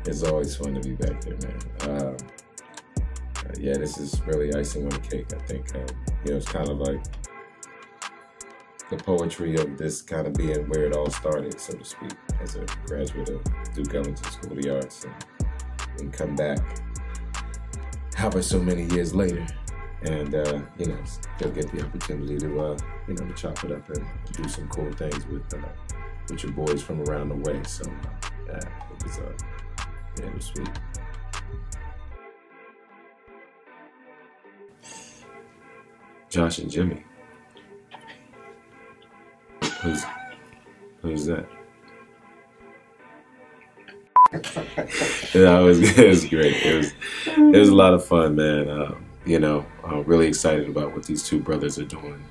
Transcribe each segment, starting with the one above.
It's always fun to be back there, man. Yeah, this is really icing on the cake. I think, it's kind of like the poetry of this kind of being where it all started, so to speak, as a graduate of Duke Ellington School of the Arts, and come back, however so many years later, and still get the opportunity to to chop it up and do some cool things with your boys from around the way. So it was sweet. Josh and Jimmy. Who's that? Yeah, it was great. It was a lot of fun, man. Really excited about what these two brothers are doing,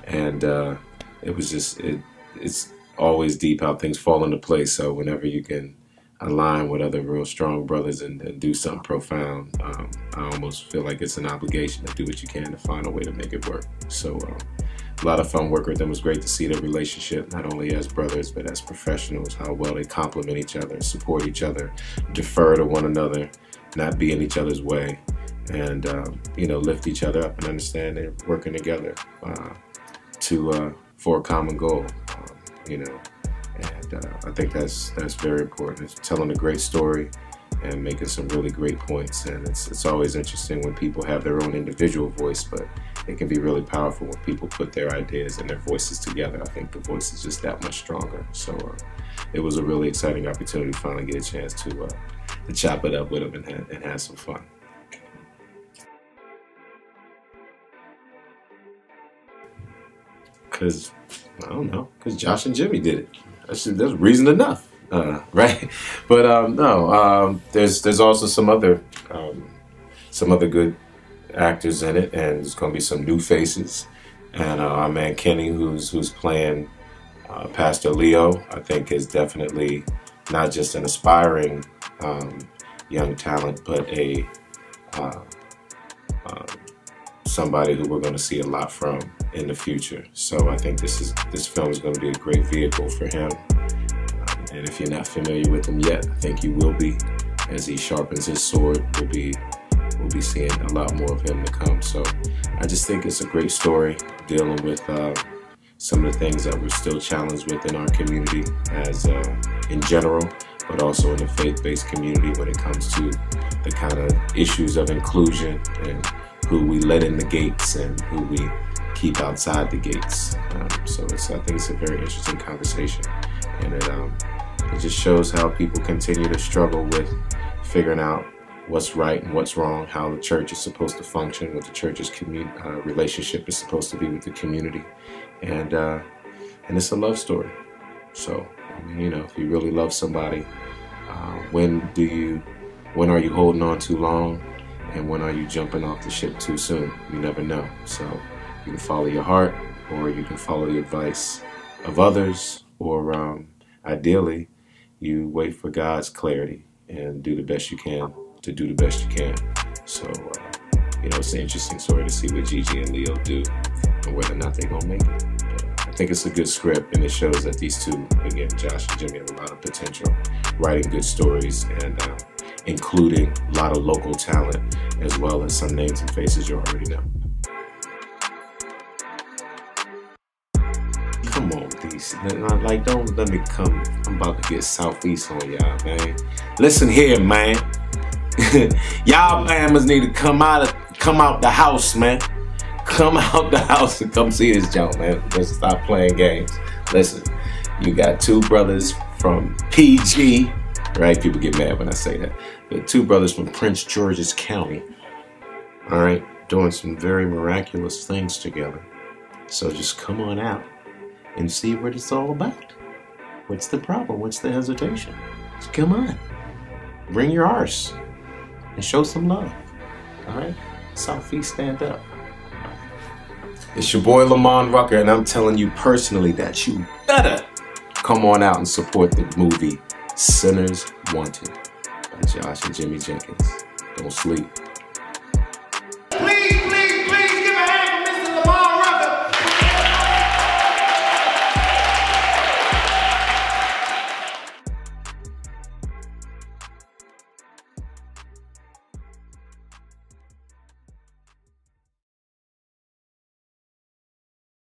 it was just it's always deep how things fall into place. So whenever you can align with other real strong brothers and do something profound, I almost feel like it's an obligation to do what you can to find a way to make it work. So a lot of fun work with them. It was great to see their relationship, not only as brothers, but as professionals, how well they complement each other, support each other, defer to one another, not be in each other's way, and lift each other up and understand they're working together for a common goal. I think that's very important. It's telling a great story and making some really great points. And it's always interesting when people have their own individual voice, but it can be really powerful when people put their ideas and their voices together. I think the voice is just that much stronger. So it was a really exciting opportunity to finally get a chance to chop it up with them and have some fun. Because Josh and Jimmy did it. That's reason enough, right? But there's also some other good actors in it, and there's going to be some new faces. And our man Kenny, who's playing Pastor Leo, I think is definitely not just an aspiring young talent, but somebody who we're going to see a lot from in the future. So I think this film is going to be a great vehicle for him. And if you're not familiar with him yet, I think you will be. As he sharpens his sword, we'll be seeing a lot more of him to come. So I just think it's a great story dealing with some of the things that we're still challenged with in our community as in general, but also in the faith-based community when it comes to the kind of issues of inclusion and who we let in the gates and who we keep outside the gates. So I think it's a very interesting conversation, and it just shows how people continue to struggle with figuring out what's right and what's wrong, how the church is supposed to function, what the church's relationship is supposed to be with the community, and it's a love story. So if you really love somebody, when are you holding on too long? And when are you jumping off the ship too soon? You never know. So you can follow your heart, or you can follow the advice of others, or ideally, you wait for God's clarity and do the best you can to do the best you can. So, it's an interesting story to see what Gigi and Leo do and whether or not they're going to make it. But I think it's a good script, and it shows that these two, again, Josh and Jimmy, have a lot of potential, writing good stories, and including a lot of local talent, as well as some names and faces you already know. Come on, these, don't let me come. I'm about to get Southeast on y'all, man. Listen here, man. Y'all mamas need to come out the house, man. Come out the house and come see this joint, man. Let's stop playing games. Listen, you got two brothers from PG. Right? People get mad when I say that. The two brothers from Prince George's County, all right, doing some very miraculous things together. So just come on out and see what it's all about. What's the problem? What's the hesitation? Just come on. Bring your arse and show some love. All right? Southeast, stand up. It's your boy Lamond Rucker, and I'm telling you personally that you better come on out and support the movie Sinners Wanted by Josh and Jimmy Jenkins. Don't sleep.